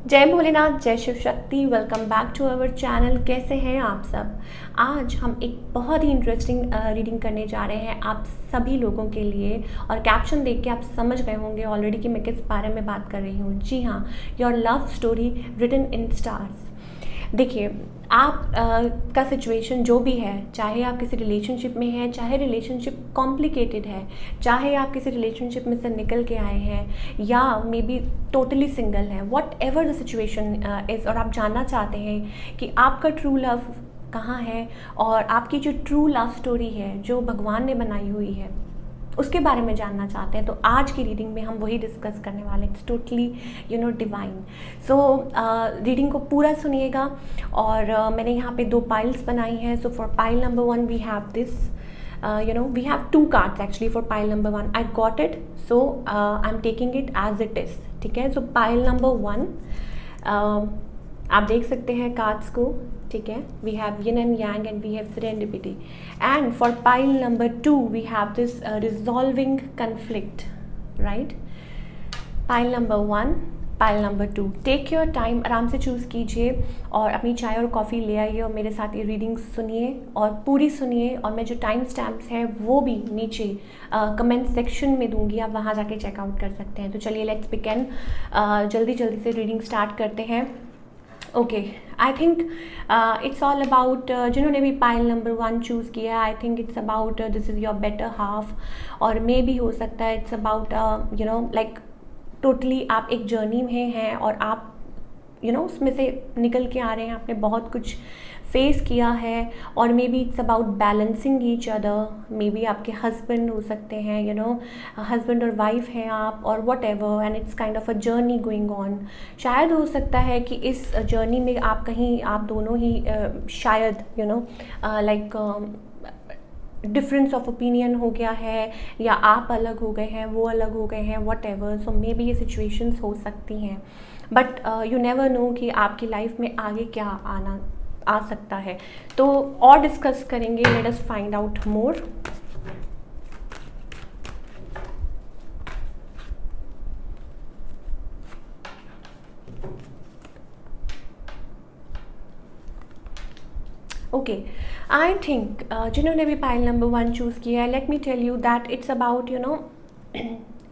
जय भोलेनाथ, जय Shiv Shakti. Welcome back to our channel. कैसे हैं आप सब? आज हम एक बहुत ही इंटरेस्टिंग रीडिंग करने जा रहे हैं आप सभी लोगों के लिए। और कैप्शन देख के आप समझ गए होंगे ऑलरेडी कि मैं किस बारे में बात कर रही हूँ। जी हाँ, your love story written in stars. देखिए, आप का सिचुएशन जो भी है, चाहे आप किसी रिलेशनशिप में हैं, चाहे रिलेशनशिप कॉम्प्लिकेटेड है, चाहे आप किसी रिलेशनशिप में से निकल के आए हैं या मे बी टोटली सिंगल हैं, what ever the situation is, और आप जानना चाहते हैं कि आपका ट्रू लव कहाँ है और आपकी जो ट्रू लव स्टोरी है जो भगवान ने बनाई हुई है उसके बारे में जानना चाहते हैं, तो आज की रीडिंग में हम वही डिस्कस करने वाले हैं। It's totally divine. So reading को पूरा सुनिएगा। और मैंने यहाँ पे 2 पाइल्स बनाई हैं। So for pile number 1 we have this, we have 2 cards actually for pile number 1. I got it, so I'm taking it as it is. ठीक है, so pile number 1, आप देख सकते हैं कार्ड्स को। ठीक है, we have yin and yang and we have serendipity. And for pile number 2 we have this resolving conflict, right? Pile number 1, pile number 2, take your time, आराम से चूज़ कीजिए और अपनी चाय और कॉफ़ी ले आइए और मेरे साथ ये रीडिंग सुनिए और पूरी सुनिए। और मैं जो टाइम स्टैम्प्स हैं वो भी नीचे कमेंट सेक्शन में दूंगी, आप वहाँ जाके चेकआउट कर सकते हैं। तो चलिए लेट्स बिगिन, जल्दी जल्दी से रीडिंग स्टार्ट करते हैं। Okay, I think it's all about, जिन्होंने भी पाइल नंबर 1 चूज़ किया, आई think it's about this is your better half. और मे भी हो सकता है इट्स अबाउट लाइक टोटली आप एक जर्नी में हैं और आप उसमें से निकल के आ रहे हैं, आपने बहुत कुछ फेस किया है। और maybe it's about balancing each other. May be आपके हस्बैंड हो सकते हैं, हस्बैंड और वाइफ हैं आप, और what ever, and it's kind of a journey going on. शायद हो सकता है कि इस जर्नी में आप दोनों ही शायद लाइक डिफरेंस ऑफ ओपिनियन हो गया है, या आप अलग हो गए हैं, वो अलग हो गए हैं, what ever. So may be ये सिचुएशंस हो सकती हैं, बट यू नेवर नो कि आपकी लाइफ में आगे क्या आ सकता है। तो और डिस्कस करेंगे, let us find out more. Okay, I think जिन्होंने भी पाइल नंबर 1 चूज़ किया है, let me tell you that it's about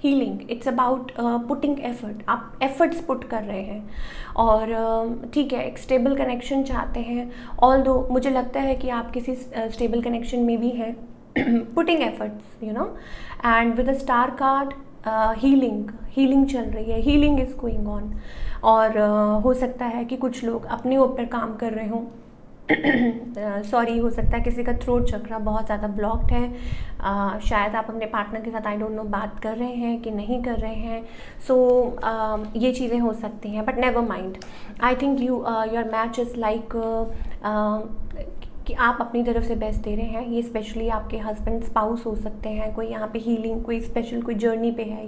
healing. It's about putting effort. आप एफर्ट्स पुट कर रहे हैं और ठीक है, एक स्टेबल कनेक्शन चाहते हैं। ऑल्दो मुझे लगता है कि आप किसी स्टेबल कनेक्शन में भी हैं, putting efforts and with a star card, healing चल रही है, हीलिंग इज़ गोइंग ऑन। और हो सकता है कि कुछ लोग अपने ऊपर काम कर रहे हों। सॉरी, हो सकता है किसी का थ्रोट चक्रा बहुत ज़्यादा ब्लॉक्ड है। शायद आप अपने पार्टनर के साथ आई डोंट नो बात कर रहे हैं कि नहीं कर रहे हैं। सो ये चीज़ें हो सकती हैं, but never mind. I think your match is like कि आप अपनी तरफ से बेस्ट दे रहे हैं। ये स्पेशली आपके हस्बैंड स्पाउस हो सकते हैं, कोई यहाँ पे हीलिंग, कोई स्पेशल कोई जर्नी पे है,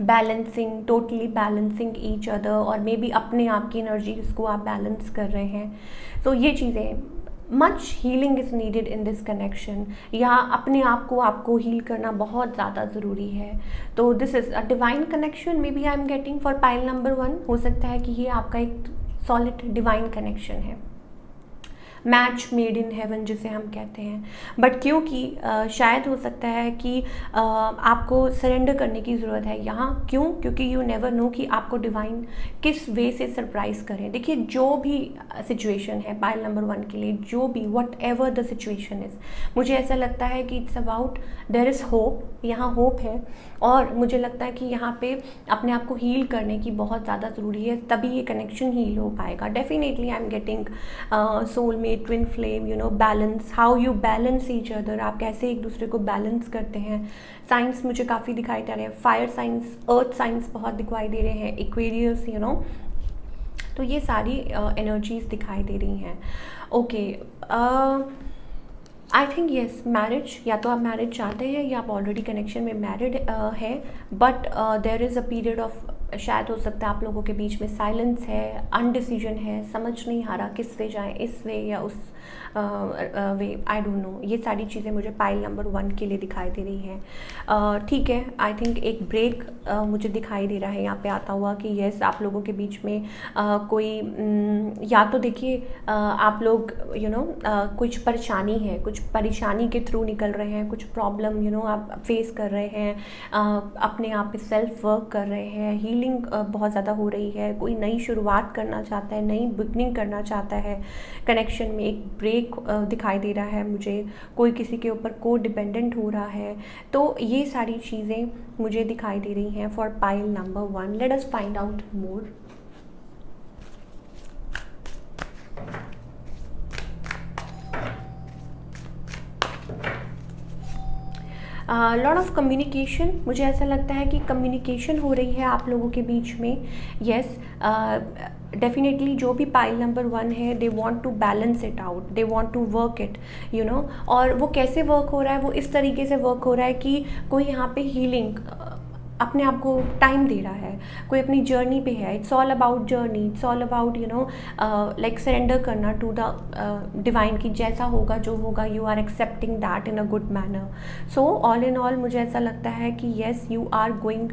balancing, totally balancing each other, और मे बी अपने आप की एनर्जीज को आप बैलेंस कर रहे हैं। तो ये चीज़ें, much healing is needed in this connection, या अपने आप को आपको हील करना बहुत ज़्यादा ज़रूरी है। तो this is a divine connection, maybe I am getting for pile number 1। हो सकता है कि ये आपका एक सॉलिड डिवाइन कनेक्शन है, मैच मेड इन हेवन जिसे हम कहते हैं। बट क्योंकि शायद हो सकता है कि आपको सरेंडर करने की ज़रूरत है यहाँ। क्योंकि यू नेवर नो कि आपको डिवाइन किस वे से सरप्राइज़ करें। देखिए, जो भी सिचुएशन है पाइल नंबर 1 के लिए, जो भी what ever the situation is, मुझे ऐसा लगता है कि it's about their is hope. यहाँ होप है, और मुझे लगता है कि यहाँ पे अपने आप को हील करने की बहुत ज़्यादा ज़रूरी है, तभी ये कनेक्शन हील हो पाएगा। Definitely I am getting soulmate, twin flame, balance, how you balance each other, आप कैसे एक दूसरे को बैलेंस करते हैं। साइंस मुझे काफ़ी दिखाई दे रहे हैं, फायर साइंस, अर्थ साइंस बहुत दिखाई दे रहे हैं, एक्वेरियस, तो ये सारी एनर्जीज दिखाई दे रही हैं। Okay, I think yes, marriage, या तो आप मैरिज चाहते हैं या आप ऑलरेडी कनेक्शन में मैरिड है, but there is a period of शायद हो सकता है आप लोगों के बीच में साइलेंस है, अनडिसीजन है, समझ नहीं आ रहा किस वे जाएं, इस वे या उस वे, आई डोंट नो। ये सारी चीज़ें मुझे पाइल नंबर 1 के लिए दिखाई दे रही हैं। ठीक है, आई थिंक एक ब्रेक मुझे दिखाई दे रहा है यहाँ पे आता हुआ कि येस आप लोगों के बीच में कोई या तो देखिए आप लोग कुछ परेशानी है, कुछ परेशानी के थ्रू निकल रहे हैं, कुछ प्रॉब्लम आप फेस कर रहे हैं, अपने आप पे सेल्फ वर्क कर रहे हैं, हीलिंग बहुत ज़्यादा हो रही है, कोई नई शुरुआत करना चाहता है, नई बिगनिंग करना चाहता है, कनेक्शन में एक ब्रेक दिखाई दे रहा है मुझे, कोई किसी के ऊपर को डिपेंडेंट हो रहा है। तो ये सारी चीज़ें मुझे दिखाई दे रही हैं for pile number 1। Late us find out more. Lot of communication, मुझे ऐसा लगता है कि कम्युनिकेशन हो रही है आप लोगों के बीच में। येस, डेफिनेटली जो भी पाइल नंबर 1 है, they want to balance it out, they want to work it और वो कैसे वर्क हो रहा है, वो इस तरीके से वर्क हो रहा है कि कोई यहाँ पे हीलिंग अपने आप को टाइम दे रहा है, कोई अपनी जर्नी पे है। It's all about journey, it's all about like surrender करना टू द डिवाइन की जैसा होगा जो होगा, you are accepting that in a good manner. So all in all मुझे ऐसा लगता है कि yes you are going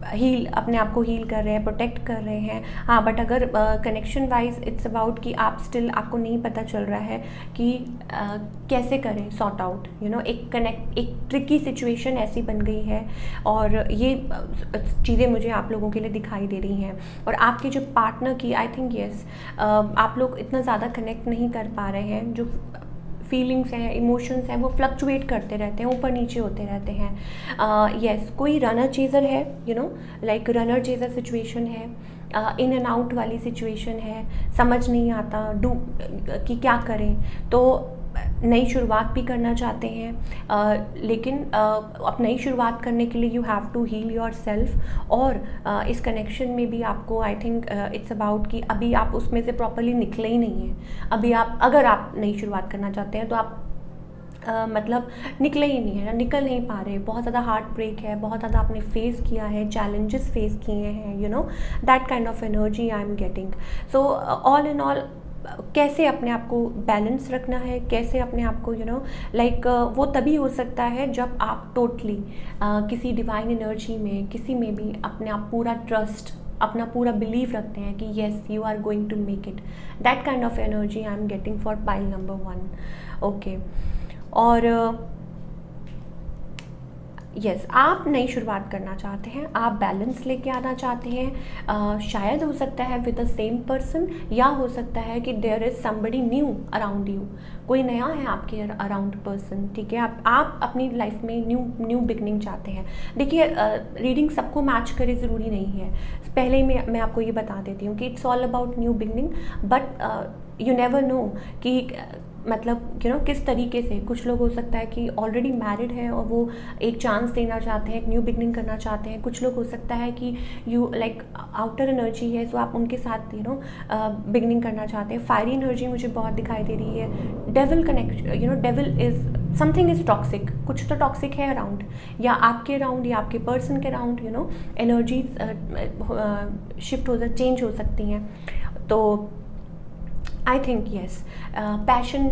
heal, अपने आप को हील कर रहे हैं, प्रोटेक्ट कर रहे हैं। हाँ, बट अगर कनेक्शन वाइज इट्स अबाउट कि आप स्टिल, आपको नहीं पता चल रहा है कि कैसे करें सॉर्ट आउट, एक ट्रिकी सिचुएशन ऐसी बन गई है और ये चीज़ें मुझे आप लोगों के लिए दिखाई दे रही हैं। और आपके जो पार्टनर की, आई थिंक येस आप लोग इतना ज़्यादा कनेक्ट नहीं कर पा रहे हैं, जो फीलिंग्स हैं, इमोशंस हैं, वो फ्लक्चुएट करते रहते हैं, ऊपर नीचे होते रहते हैं। येस, कोई रनर चेज़र है, लाइक रनर चेज़र सिचुएशन है, इन एंड आउट वाली सिचुएशन है, समझ नहीं आता कि क्या करें। तो नई शुरुआत भी करना चाहते हैं, लेकिन अब नई शुरुआत करने के लिए you have to heal yourself. और इस कनेक्शन में भी आपको, आई थिंक इट्स अबाउट कि अभी आप उसमें से प्रॉपरली निकले ही नहीं हैं। अभी आप, अगर आप नई शुरुआत करना चाहते हैं तो आप मतलब निकले ही नहीं है, निकल नहीं पा रहे, बहुत ज़्यादा हार्ट ब्रेक है, बहुत ज़्यादा आपने फेस किया है, चैलेंजेस फेस किए हैं, that kind of energy I am getting. So all in all कैसे अपने आप को बैलेंस रखना है, कैसे अपने आप को लाइक वो तभी हो सकता है जब आप टोटली किसी डिवाइन एनर्जी में, किसी में भी अपने आप पूरा ट्रस्ट, अपना पूरा बिलीव रखते हैं कि yes you are going to make it. That kind of energy I am getting for pile number 1। Okay, और यस आप नई शुरुआत करना चाहते हैं, आप बैलेंस लेके आना चाहते हैं। शायद हो सकता है विद द सेम पर्सन, या हो सकता है कि there is somebody new around you, कोई नया है आपके अराउंड पर्सन। ठीक है, आप अपनी लाइफ में न्यू बिगनिंग चाहते हैं। देखिए रीडिंग सबको मैच करे ज़रूरी नहीं है, पहले ही मैं आपको ये बता देती हूँ कि it's all about new beginning, but you never know कि मतलब किस तरीके से। कुछ लोग हो सकता है कि ऑलरेडी मैरिड है और वो एक चांस देना चाहते हैं, एक न्यू बिगनिंग करना चाहते हैं। कुछ लोग हो सकता है कि यू लाइक आउटर एनर्जी है, तो आप उनके साथ बिगनिंग करना चाहते हैं। फायरी एनर्जी मुझे बहुत दिखाई दे रही है। Devil connect, devil is something is toxic, कुछ तो टॉक्सिक है अराउंड, या आपके अराउंड या आपके पर्सन के अराउंड एनर्जी शिफ्ट हो, चेंज हो सकती हैं। तो आई थिंक येस पैशन,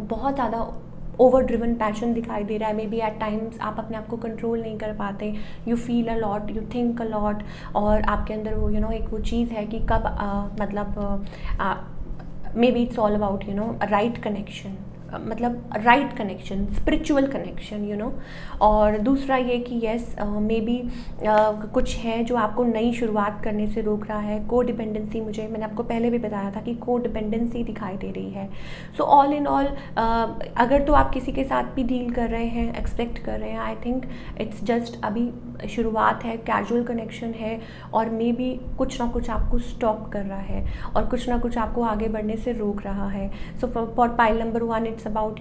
बहुत ज़्यादा ओवर ड्रिवन पैशन दिखाई दे रहा है। मे बी एट टाइम्स आप अपने आप को कंट्रोल नहीं कर पाते, you feel a lot, you think a lot, और आपके अंदर वो एक वो चीज़ है कि कब may be it's all about right connection, मतलब राइट कनेक्शन, स्पिरिचुअल कनेक्शन, और दूसरा ये कि येस मे बी कुछ है जो आपको नई शुरुआत करने से रोक रहा है। को डिपेंडेंसी, मैंने आपको पहले भी बताया था कि को डिपेंडेंसी दिखाई दे रही है। सो ऑल इन ऑल अगर तो आप किसी के साथ भी डील कर रहे हैं, एक्सपेक्ट कर रहे हैं, आई थिंक इट्स जस्ट अभी शुरुआत है, कैजुअल कनेक्शन है, और मे बी कुछ ना कुछ आपको स्टॉप कर रहा है और कुछ ना कुछ आपको आगे बढ़ने से रोक रहा है। सो for pile number 1 it's it's about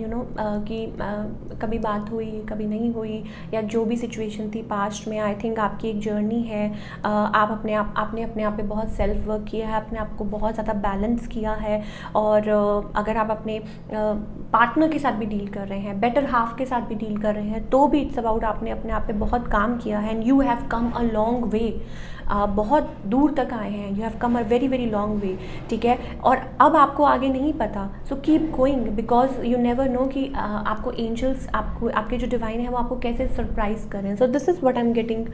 कि कभी बात हुई कभी नहीं हुई, या जो भी सिचुएशन थी पास्ट में, आई थिंक आपकी एक जर्नी है। आप आपने अपने आप पे बहुत सेल्फ वर्क किया है, अपने आप को बहुत ज़्यादा बैलेंस किया है। और अगर आप अपने पार्टनर के साथ भी डील कर रहे हैं, बेटर हाफ के साथ भी डील कर रहे हैं, तो भी इट्स अबाउट आपने अपने आप पे बहुत काम किया है, and you have come a long way. बहुत दूर तक आए हैं, you have come a very very long way, ठीक है। और अब आपको आगे नहीं पता, so keep going, because you never know कि आपको एंजल्स, आपके जो डिवाइन है वो आपको कैसे सरप्राइज करें। सो this is what I am getting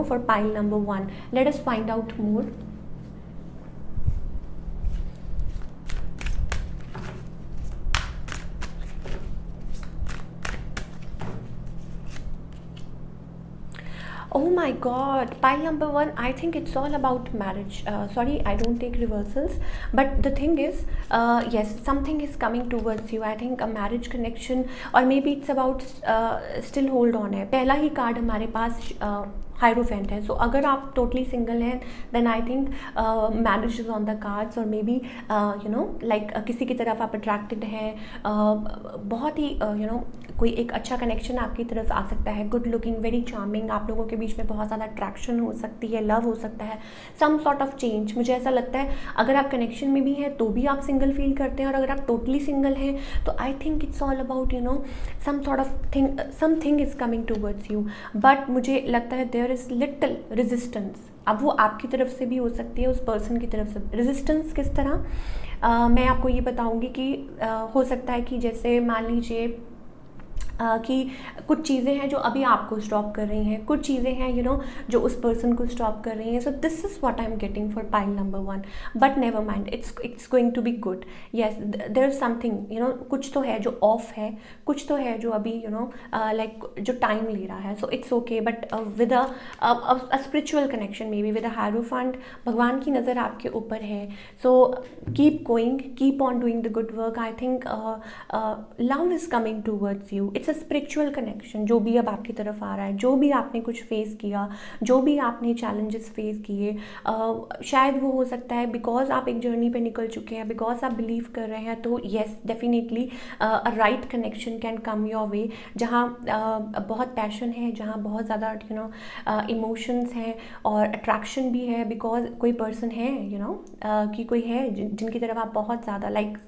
for pile number 1। Late us find out more. Oh my God, pile number 1, I think it's all about marriage. Sorry, I don't take reversals, but the thing is, yes, something is coming towards you. I think a marriage connection, or maybe it's about still hold on है। पहला ही card हमारे पास hierophant है। So अगर आप totally single हैं, then I think marriage is on the cards, और may be like किसी की तरफ आप अट्रैक्टेड हैं, बहुत ही कोई एक अच्छा कनेक्शन आपकी तरफ आ सकता है, गुड लुकिंग, वेरी चार्मिंग, आप लोगों के बीच में बहुत ज़्यादा अट्रैक्शन हो सकती है, लव हो सकता है, सम सॉर्ट ऑफ चेंज। मुझे ऐसा लगता है अगर आप कनेक्शन में भी हैं तो भी आप सिंगल फील करते हैं, और अगर आप टोटली सिंगल हैं तो I think it's all about some sort of thing, something is coming towards you, but मुझे लगता है देयर इज़ लिटिल रेजिस्टेंस। अब वो आपकी तरफ से भी हो सकती है, उस पर्सन की तरफ से। रेजिस्टेंस किस तरह, मैं आपको ये बताऊंगी कि हो सकता है कि जैसे मान लीजिए कि कुछ चीज़ें हैं जो अभी आपको स्टॉप कर रही हैं, कुछ चीज़ें हैं जो उस पर्सन को स्टॉप कर रही हैं। So this is what I am getting for pile number 1, but never mind, it's going to be good. Yes, there is something, कुछ तो है जो ऑफ है, कुछ तो है जो अभी लाइक जो टाइम ले रहा है। So it's okay, but with a spiritual connection, may be with a hierophant, भगवान की नज़र आपके ऊपर है। So keep going, keep on doing the good work. I think love is coming towards you, it's spiritual connection. जो भी अब आपकी तरफ आ रहा है, जो भी आपने कुछ फेस किया, जो भी आपने चैलेंजेस फेस किए, शायद वो हो सकता है बिकॉज आप एक जर्नी पे निकल चुके हैं, बिकॉज आप बिलीव कर रहे हैं। तो yes, definitely a right connection can come your way, जहाँ बहुत पैशन है, जहाँ बहुत ज़्यादा इमोशंस हैं और अट्रैक्शन भी है, बिकॉज कोई पर्सन है कि कोई है जिनकी तरफ आप बहुत ज़्यादा like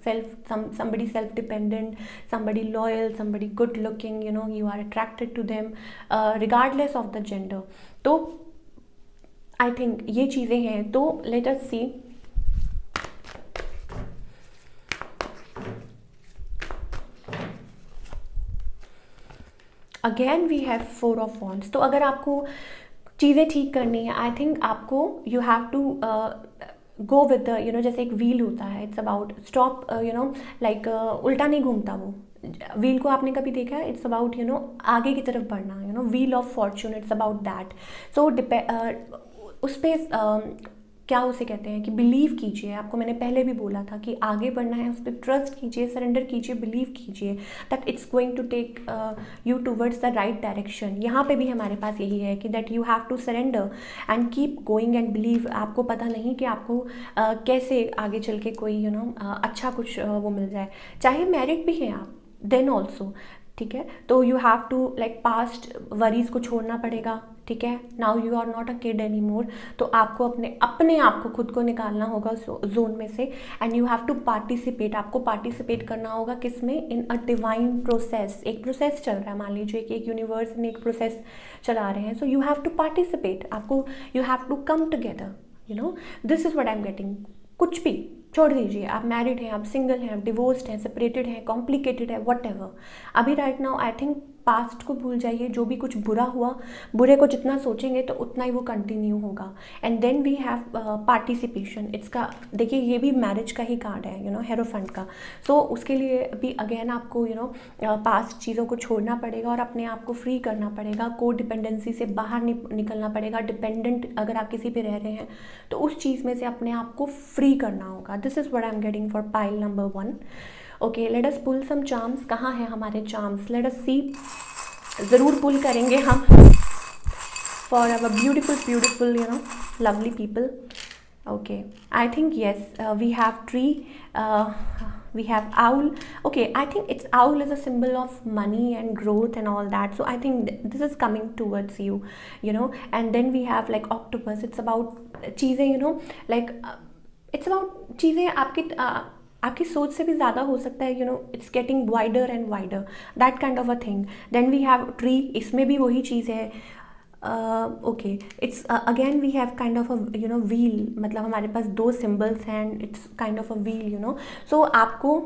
somebody self dependent, somebody loyal, somebody good looking, you are attracted to them regardless of the gender. तो I think ये चीज़ें हैं। तो let us see, again we have 4 of wands। तो अगर आपको चीज़ें ठीक करनी है, आई थिंक आपको you have to go with the जैसे एक व्हील होता है, इट्स अबाउट स्टॉप लाइक उल्टा नहीं घूमता वो व्हील को, आपने कभी देखा है? इट्स अबाउट आगे की तरफ बढ़ना, wheel of fortune, it's about that. So उस पर क्या उसे कहते हैं कि बिलीव कीजिए। आपको मैंने पहले भी बोला था कि आगे बढ़ना है, उस पर ट्रस्ट कीजिए, सरेंडर कीजिए, बिलीव कीजिए that it's going to take you towards the right direction. यहाँ पे भी हमारे पास यही है कि that you have to surrender and keep going and believe. आपको पता नहीं कि आपको कैसे आगे चल के कोई अच्छा कुछ वो मिल जाए, चाहे मैरिड भी हैं आप, देन ऑल्सो, ठीक है। तो you have to like past worries को छोड़ना पड़ेगा, ठीक है। Now you are not a kid any more. तो आपको अपने आप को खुद को निकालना होगा जोन में से, and you have to participate. आपको पार्टिसिपेट करना होगा किसमें? In a divine process. एक प्रोसेस चल रहा है, मान लीजिए कि एक यूनिवर्स में एक प्रोसेस चला रहे हैं, so you have to participate. आपको you have to come together, this is what I am getting. कुछ भी छोड़ दीजिए, आप मैरिड हैं, आप सिंगल हैं, आप डिवोर्स्ड हैं, सेपरेटेड हैं, कॉम्प्लिकेटेड है, वट एवर। अभी right now I think past को भूल जाइए। जो भी कुछ बुरा हुआ, बुरे को जितना सोचेंगे तो उतना ही वो कंटिन्यू होगा। And then we have participation. इसका देखिए, ये भी मैरिज का ही कार्ड है, हेरोफेंट का। सो उसके लिए भी अगेन आपको पास्ट चीज़ों को छोड़ना पड़ेगा और अपने आप को फ्री करना पड़ेगा। को डिपेंडेंसी से बाहर निकलना पड़ेगा। डिपेंडेंट अगर आप किसी पे रह रहे हैं तो उस चीज़ में से अपने आप को फ्री करना होगा। This is what I am getting for pile number 1। Okay, let us pull some charms. कहाँ हैं हमारे चार्म्स? लेट अस सी। ज़रूर पुल करेंगे हम for our beautiful lovely people. Okay, I think yes we have tree. we have owl. Okay, I think it's owl is a symbol of money and growth and all that, so I think this is coming towards you, you know. And then we have like octopus. It's about चीज़ें, you know, like it's about चीज़ें आपकी सोच से भी ज़्यादा हो सकता है, you know, it's getting wider and wider, that kind of a thing. Then we have tree. इसमें भी वही चीज़ है. Okay, it's again we have kind of a, you know, wheel. मतलब हमारे पास दो सिम्बल्स हैं and it's kind of a wheel, you know. So आपको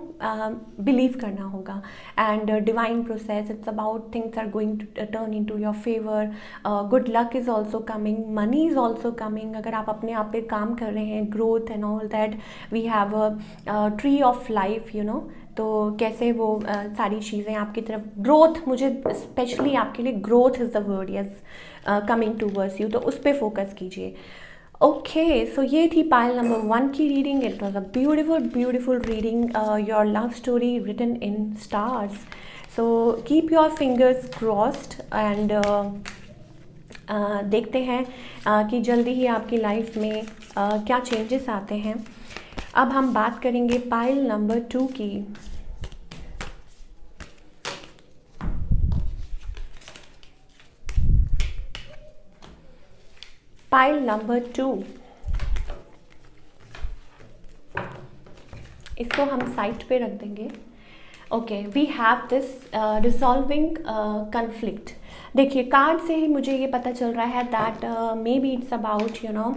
बिलीव करना होगा. And divine process, it's about things are going to turn into your favour. Good luck is also coming, money is also coming. अगर आप अपने आप पे काम कर रहे हैं, growth and all that. We have a tree of life, you know. तो कैसे वो सारी चीज़ें आपकी तरफ, ग्रोथ, मुझे स्पेशली आपके लिए growth is the word, yes, coming towards you. तो उस पर फोकस कीजिए. ओके, सो ये थी पाइल नंबर 1 की reading. It was a beautiful reading, your love story written in stars. So keep your fingers crossed and देखते हैं कि जल्दी ही आपकी लाइफ में क्या चेंजेस आते हैं. अब हम बात करेंगे पाइल नंबर 2 की. पाइल नंबर 2, इसको हम साइड पे रख देंगे. Okay, we have this resolving conflict. देखिए, कार्ड से ही मुझे ये पता चल रहा है that maybe it's about, you know,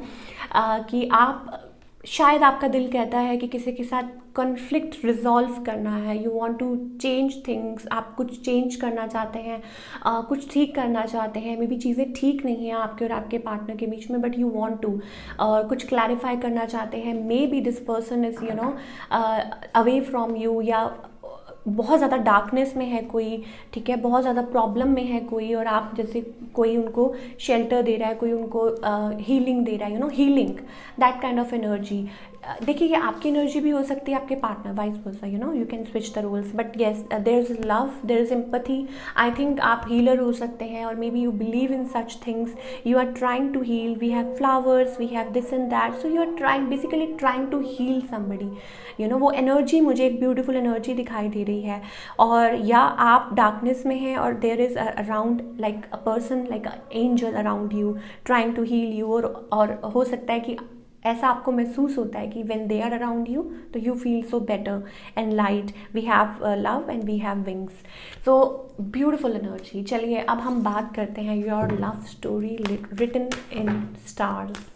कि आप, शायद आपका दिल कहता है कि किसी के साथ कॉन्फ्लिक्ट रिजॉल्व करना है. You want to change things. आप कुछ चेंज करना चाहते हैं, कुछ ठीक करना चाहते हैं. मे बी चीज़ें ठीक नहीं हैं आपके और आपके पार्टनर के बीच में, बट यू वांट टू कुछ क्लैरिफाई करना चाहते हैं. May be this person is, you know, away from you, या बहुत ज़्यादा डार्कनेस में है कोई, ठीक है, बहुत ज़्यादा प्रॉब्लम में है कोई, और आप जैसे कोई उनको शेल्टर दे रहा है, कोई उनको हीलिंग दे रहा है, you know, healing, that kind of energy. देखिए, ये आपकी एनर्जी भी हो सकती है, आपके partner, vice versa, you know, you can switch the roles. But yes, there is love, there is empathy. I think आप हीलर हो सकते हैं, और maybe you believe in such things. You are trying to heal. We have flowers, we have this and that. So you are trying, basically trying to heal somebody, you know. वो energy, मुझे एक beautiful energy दिखाई दे रही है. और या आप डार्कनेस में हैं और there is around like a person, like a angel around you trying to heal you. और हो सकता है कि ऐसा आपको महसूस होता है कि when they are around you, तो you feel so better and light. We have love and we have wings. So beautiful energy. चलिए, अब हम बात करते हैं your love story written in stars.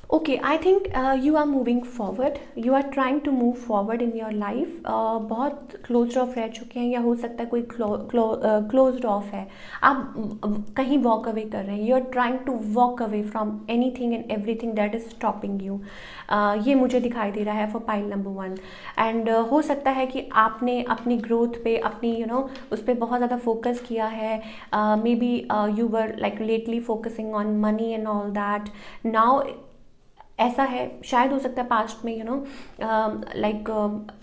Okay, I think you are moving forward. You are trying to move forward in your life. बहुत close of रह चुके हैं, या हो सकता है कोई क्लोज ऑफ है. आप कहीं वॉक अवे कर रहे हैं. You are trying to walk away from anything and everything that is stopping you. ये मुझे दिखाई दे रहा है फॉर पाइल नंबर 1. एंड हो सकता है कि आपने अपनी ग्रोथ पे, अपनी, यू नो, उस पर बहुत ज़्यादा फोकस किया है. Maybe you were like lately focusing on money and all that. Now ऐसा है, शायद हो सकता है पास्ट में, यू नो, लाइक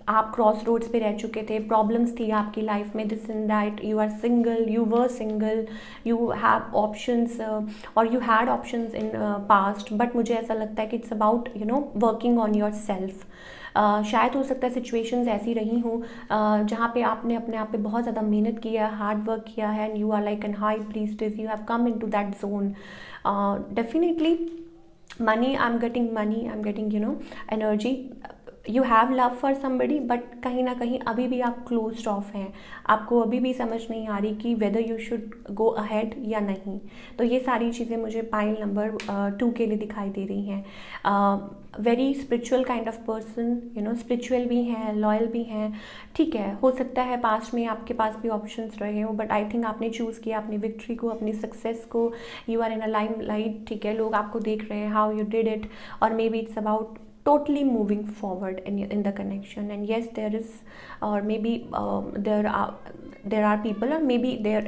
आप क्रॉस रोड्स पे रह चुके थे, प्रॉब्लम्स थी आपकी लाइफ में, this and that. You are single, you were single, you have options, और you had options in past. But मुझे ऐसा लगता है कि it's about, you know, working on your self. शायद हो सकता है सिचुएशंस ऐसी रही हों जहाँ पे आपने अपने आप पे बहुत ज़्यादा मेहनत किया है, हार्ड वर्क किया है, and you are like an high priestess. You have come into that zone. Definitely money, I'm getting, you know, energy. You have love for somebody, but कहीं ना कहीं अभी भी आप closed off हैं. आपको अभी भी समझ नहीं आ रही कि whether you should go ahead या नहीं. तो ये सारी चीज़ें मुझे पाइल नंबर 2 के लिए दिखाई दे रही हैं. Very spiritual kind of person, you know, spiritual भी हैं, लॉयल भी हैं. ठीक है, हो सकता है पास्ट में आपके पास भी ऑप्शंस रहे हो, बट आई थिंक आपने चूज़ किया अपनी विक्ट्री को, अपनी सक्सेस को. You are in a limelight. ठीक है, लोग आपको देख रहे हैं, हाउ यू डिड इट. और maybe it's about totally moving forward in the connection. And yes, there is, or maybe there are people, or maybe there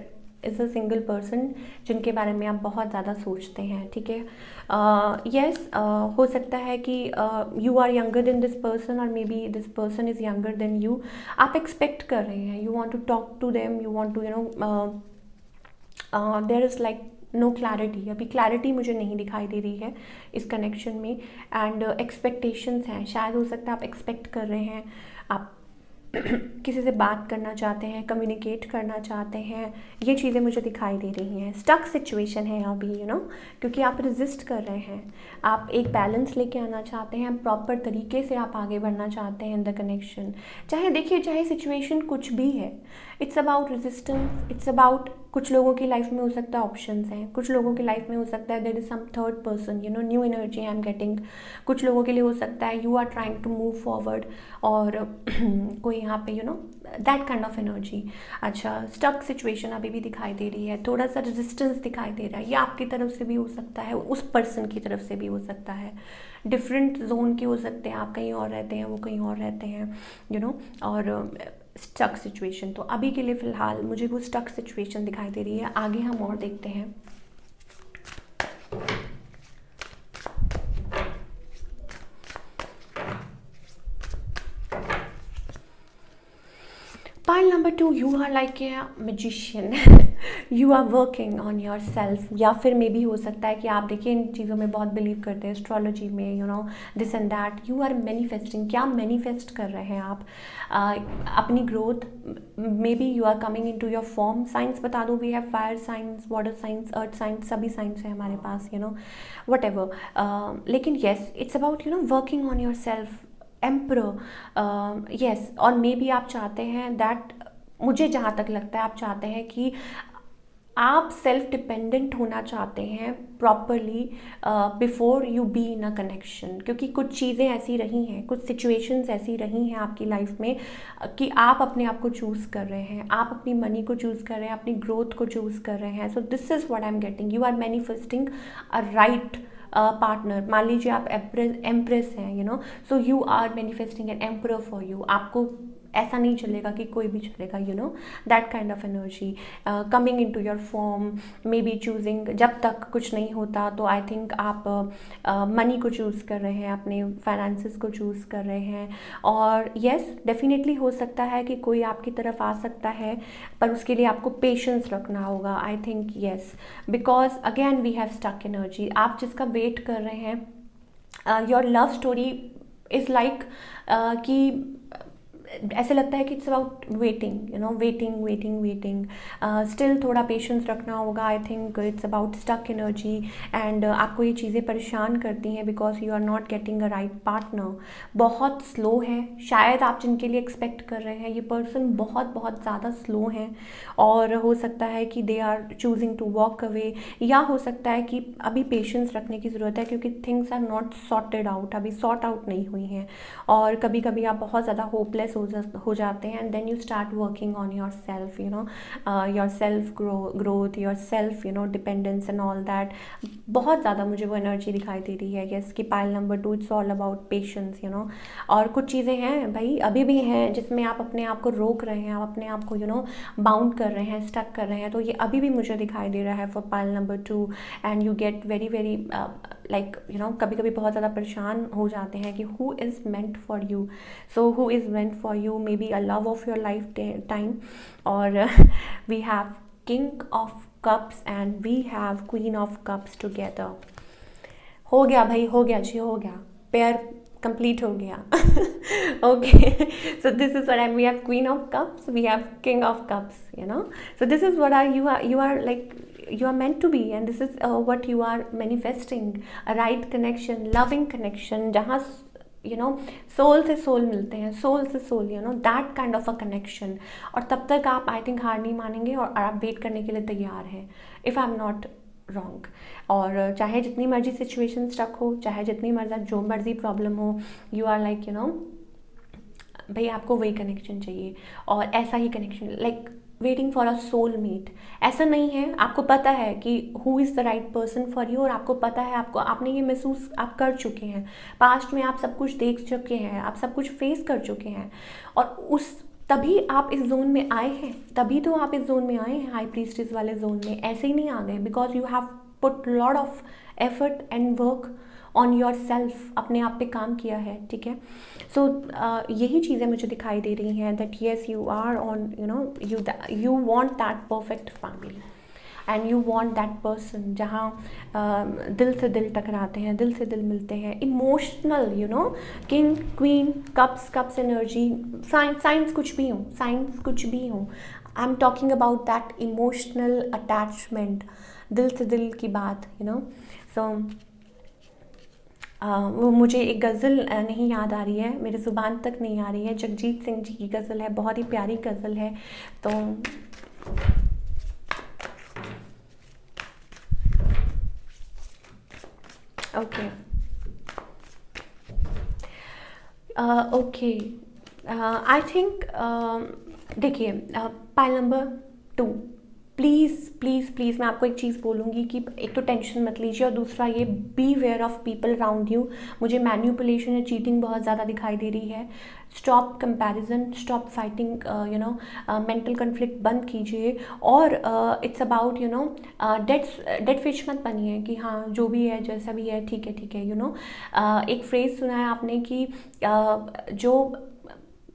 is a single person जिनके बारे में आप बहुत ज़्यादा सोचते हैं, ठीक है। यस, हो सकता है कि you are younger than this person और maybe this person is younger than you. आप एक्सपेक्ट कर रहे हैं, you want to talk to them, you want to there is like no clarity. अभी क्लैरिटी मुझे नहीं दिखाई दे रही है इस कनेक्शन में। एंड एक्सपेक्टेशंस हैं, शायद हो सकता है आप एक्सपेक्ट कर रहे हैं, आप किसी से बात करना चाहते हैं, कम्युनिकेट करना चाहते हैं, ये चीज़ें मुझे दिखाई दे रही हैं। स्टक सिचुएशन है अभी, क्योंकि आप रेजिस्ट कर रहे हैं, आप एक बैलेंस लेके आना चाहते हैं, प्रॉपर तरीके से आप आगे बढ़ना चाहते हैं इन द कनेक्शन। चाहे सिचुएशन कुछ भी है, it's about resistance, it's about, कुछ लोगों की लाइफ में हो सकता है ऑप्शंस हैं, कुछ लोगों की लाइफ में हो सकता है there is some third person, new energy I am getting. कुछ लोगों के लिए हो सकता है you are trying to move forward, और कोई यहाँ पे दैट काइंड ऑफ एनर्जी। अच्छा, स्टक सिचुएशन अभी भी दिखाई दे रही है, थोड़ा सा रेजिस्टेंस दिखाई दे रहा है, ये आपकी तरफ से भी हो सकता है, उस पर्सन की तरफ से भी हो सकता है, डिफरेंट जोन के हो सकते हैं, आप कहीं और रहते हैं, वो कहीं और रहते हैं, और स्टक सिचुएशन। तो अभी के लिए फ़िलहाल मुझे वो स्टक सिचुएशन दिखाई दे रही है। आगे हम और देखते हैं। Pile number 2, you are like a magician. You are working on yourself. या फिर मे बी हो सकता है कि आप देखिए इन चीज़ों में बहुत बिलीव करते हैं, एस्ट्रोलॉजी में, this and that. You are manifesting. क्या मैनिफेस्ट कर रहे हैं आप? अपनी growth, maybe you are coming into your form. Science बता दो, we have fire science, water science, earth science, सभी साइंस है हमारे पास, वट एवर। लेकिन yes, it's about working on yourself, emperor. Yes, और may be आप चाहते हैं दैट, मुझे जहाँ तक लगता है आप चाहते हैं कि आप सेल्फ डिपेंडेंट होना चाहते हैं properly before you be in a connection. क्योंकि कुछ चीज़ें ऐसी रही हैं, कुछ सिचुएशंस ऐसी रही हैं आपकी लाइफ में कि आप अपने आप को चूज़ कर रहे हैं, आप अपनी मनी को चूज़ कर रहे हैं, अपनी ग्रोथ को चूज़ कर रहे हैं। So this is what I am getting. You are manifesting a right partner. मान लीजिए आप एम्प्रेस हैं, so you are manifesting an emperor for you. आपको ऐसा नहीं चलेगा कि कोई भी चलेगा, that kind of energy coming into your form, maybe choosing. जब तक कुछ नहीं होता तो आई थिंक आप मनी को चूज़ कर रहे हैं, अपने फाइनेंसेस को चूज़ कर रहे हैं। और येस, डेफिनेटली हो सकता है कि कोई आपकी तरफ आ सकता है, पर उसके लिए आपको पेशेंस रखना होगा। I think yes, because again we have stuck energy. आप जिसका वेट कर रहे हैं, your love story is like कि ऐसे लगता है कि इट्स अबाउट वेटिंग। स्टिल थोड़ा पेशेंस रखना होगा। I think it's about stuck energy, and आपको ये चीज़ें परेशान करती हैं because you are not getting a right partner. बहुत स्लो है, शायद आप जिनके लिए एक्सपेक्ट कर रहे हैं ये पर्सन बहुत ज़्यादा स्लो हैं, और हो सकता है कि they are choosing to walk away, या हो सकता है कि अभी पेशेंस रखने की ज़रूरत है क्योंकि things are not sorted out, अभी सॉर्ट आउट नहीं हुई हैं। और कभी कभी आप बहुत ज़्यादा होपलेस हो जाते हैं, and then you start working on yourself, your self growth, your self dependence and all that. बहुत ज़्यादा मुझे वो एनर्जी दिखाई दे रही है। यस, कि pile number 2, it's all about patience, और कुछ चीज़ें हैं भाई, अभी भी हैं जिसमें आप अपने आप को रोक रहे हैं, आप अपने आप को बाउंड कर रहे हैं, स्टक कर रहे हैं। तो ये अभी भी मुझे दिखाई दे रहा है for pile number 2, and you get very like कभी कभी बहुत ज़्यादा परेशान हो जाते हैं कि who is meant for you. So who is meant for you, maybe a love of your life time. और we have king of cups and we have queen of cups together. हो गया भाई, हो गया जी, हो गया, pair complete हो गया। Okay, so this is what we have queen of cups, we have king of cups, so this is what you are like, you are meant to be, and this is what you are manifesting, a right connection, loving connection, जहाँ soul से soul मिलते हैं, soul से soul, that kind of a connection. और तब तक आप I think हार नहीं मानेंगे और आप वेट करने के लिए तैयार हैं, if I am not wrong. और चाहे जितनी मर्जी सिचुएशन स्टक हो, चाहे जितनी जो मर्जी प्रॉब्लम हो, यू आर लाइक भाई आपको वही कनेक्शन चाहिए, और ऐसा ही connection, like waiting for a soul mate. ऐसा नहीं है, आपको पता है कि who is the right person for you, और आपको पता है, आपने ये महसूस आप कर चुके हैं, पास्ट में आप सब कुछ देख चुके हैं, आप सब कुछ फेस कर चुके हैं, और उस तभी आप इस जोन में आए हैं, तभी तो आप इस जोन में आए हैं, हाई प्रीस्टेस वाले जोन में। ऐसे ही नहीं आ गए, because you have put lot of effort and work on your self, अपने आप पे काम किया है, ठीक है। सो यही चीज़ें मुझे दिखाई दे रही हैं, that yes you are on, you know, you want that perfect family and you want that person जहाँ दिल से दिल टकराते हैं, दिल से दिल मिलते हैं, emotional, you know, king queen cups energy, science कुछ भी हूँ, साइंस कुछ भी हूँ, I am talking about that emotional attachment, दिल से दिल की बात, यू नो। सो वो मुझे एक गज़ल नहीं याद आ रही है, मेरे ज़ुबान तक नहीं आ रही है, जगजीत सिंह जी की गज़ल है, बहुत ही प्यारी गज़ल है। तो ओके ओके, आई थिंक, देखिए, pile number 2, please please please मैं आपको एक चीज़ बोलूँगी कि एक तो टेंशन मत लीजिए, और दूसरा ये beware of people around you. मुझे मैन्युपुलेशन या चीटिंग बहुत ज़्यादा दिखाई दे रही है। Stop comparison, stop fighting, you know, mental conflict बंद कीजिए, और it's about, you know, dead fish मत बनिए कि हाँ जो भी है जैसा भी है ठीक है, यू नो। एक फ्रेज़ सुना है आपने कि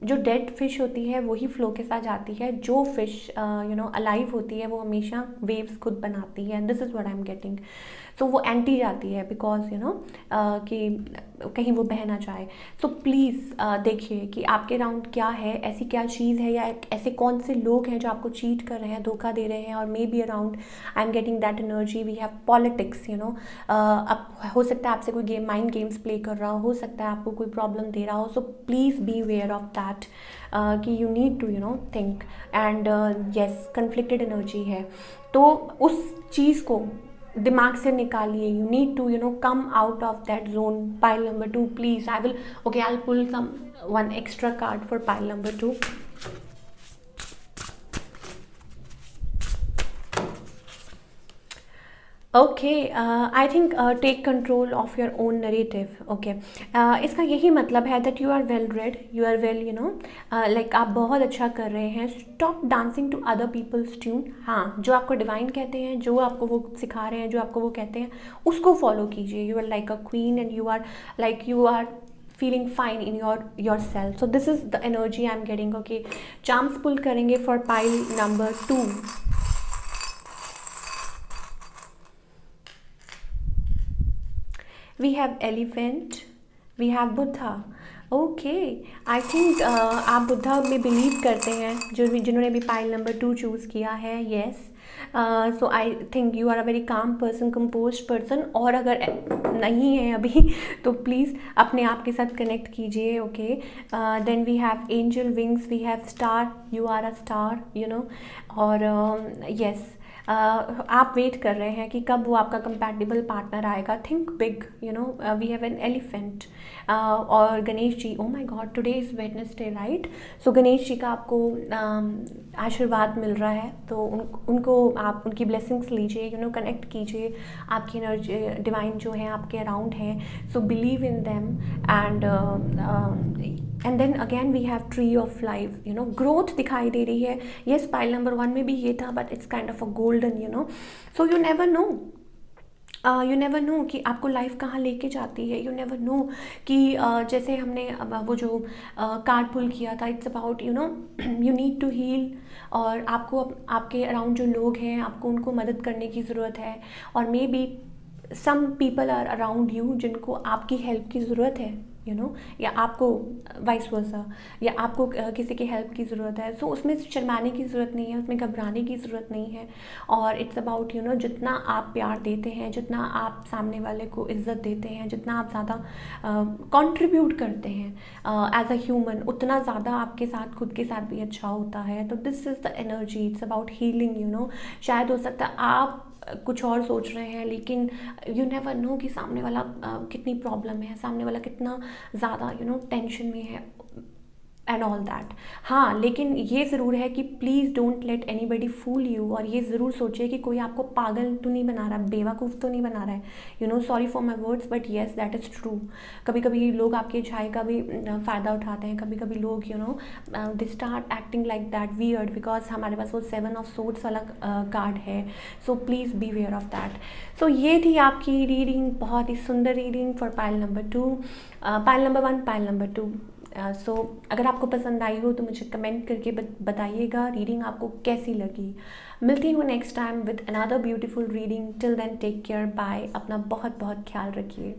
जो डेड फिश होती है वही फ्लो के साथ जाती है, जो फिश यू नो अलाइव होती है वो हमेशा वेव्स खुद बनाती है, this is what I am getting. So वो एंटी जाती है, बिकॉज यू नो कि कहीं वो बह ना जाए। सो प्लीज़ देखिए कि आपके अराउंड क्या है, ऐसी क्या चीज़ है, या ऐसे कौन से लोग हैं जो आपको चीट कर रहे हैं, धोखा दे रहे हैं, और maybe around I am getting that energy, we have politics, you know. अब हो सकता है आपसे कोई गेम, माइंड गेम्स प्ले कर रहा हो सकता है आपको कोई प्रॉब्लम दे रहा हो। So please be aware of that कि you need to, you know, think, and yes conflicted energy है, तो उस चीज़ को दिमाग से निकालिए। You need to, you know, come out of that zone. Pile number 2, please, I will, okay, I will pull some one extra card for pile number 2. Okay, I think take control of your own narrative. Okay, इसका यही मतलब है that you are well read, you are well, you know, like आप बहुत अच्छा कर रहे हैं. Stop dancing to other people's tune. हाँ, जो आपको डिवाइन कहते हैं, जो आपको वो सिखा रहे हैं, जो आपको वो कहते हैं, उसको फॉलो कीजिए. You are like a queen and you are feeling fine in yourself. So this is the energy I'm getting. Okay, charms pull करेंगे for pile number 2. We have elephant, we have Buddha. Okay, I think आप बुद्धा में believe करते हैं, जिन्होंने भी pile number 2 choose किया है. Yes, so I think you are a very calm person, composed person. और अगर नहीं है अभी तो प्लीज़ अपने आप के साथ कनेक्ट कीजिए. Okay, then we have angel wings, we have star, you are a star, you know. और येस, आप वेट कर रहे हैं कि कब वो आपका कंपैटिबल पार्टनर आएगा. Think big, you know. We have an elephant. और Ganesh ji, oh my God, today is Wednesday, right. So Ganesh ji का आपको आशीर्वाद मिल रहा है, तो उनको आप उनकी ब्लेसिंग्स लीजिए, यू नो, कनेक्ट कीजिए. आपकी एनर्जी डिवाइन जो है आपके अराउंड है. So believe in them and then again we have tree of life, you know. Growth दिखाई दे रही है. येस, पाइल नंबर 1 में भी ये था, but it's kind of a golden, you know. So you never know कि आपको लाइफ कहाँ लेके जाती है. यू नेवर नो कि जैसे हमने वो जो कार्ड पुल किया था, it's about, you know, you need to heal. और आपको आपके अराउंड जो लोग हैं, आपको उनको मदद करने की ज़रूरत है. और maybe some people are around you जिनको आपकी हेल्प की ज़रूरत है, यू नो, या आपको वाइस वर्सा, या आपको किसी की हेल्प की ज़रूरत है. सो उसमें शर्माने की ज़रूरत नहीं है, उसमें घबराने की ज़रूरत नहीं है. और इट्स अबाउट, यू नो, जितना आप प्यार देते हैं, जितना आप सामने वाले को इज़्ज़त देते हैं, जितना आप ज़्यादा कंट्रीब्यूट करते हैं एज अ ह्यूमन, उतना ज़्यादा आपके साथ खुद के साथ भी अच्छा होता है. तो this is the energy. It's about healing, you know. शायद हो सकता है आप कुछ और सोच रहे हैं, लेकिन यू नेवर नो कि सामने वाला कितनी प्रॉब्लम है, सामने वाला कितना ज़्यादा, यू नो, टेंशन में है. And all that. हाँ, लेकिन ये ज़रूर है कि please don't let anybody fool you, और ये ज़रूर सोचिए कि कोई आपको पागल तो नहीं बना रहा, बेवकूफ़ तो नहीं बना रहा है। Sorry for my words but yes that is true. कभी कभी लोग आपकी अच्छाई का भी फ़ायदा उठाते हैं। कभी कभी लोग they start acting like that weird because हमारे पास वो 7 ऑफ सोर्ड्स वाला कार्ड है। So please be aware of that. So ये थी आपकी रीडिंग, बहुत ही सुंदर reading for pile number 2, pile number 1, pile number 2। So अगर आपको पसंद आई हो तो मुझे कमेंट करके बताइएगा रीडिंग आपको कैसी लगी। मिलती हूँ next time with another beautiful reading. Till then take care, bye. अपना बहुत बहुत ख्याल रखिए।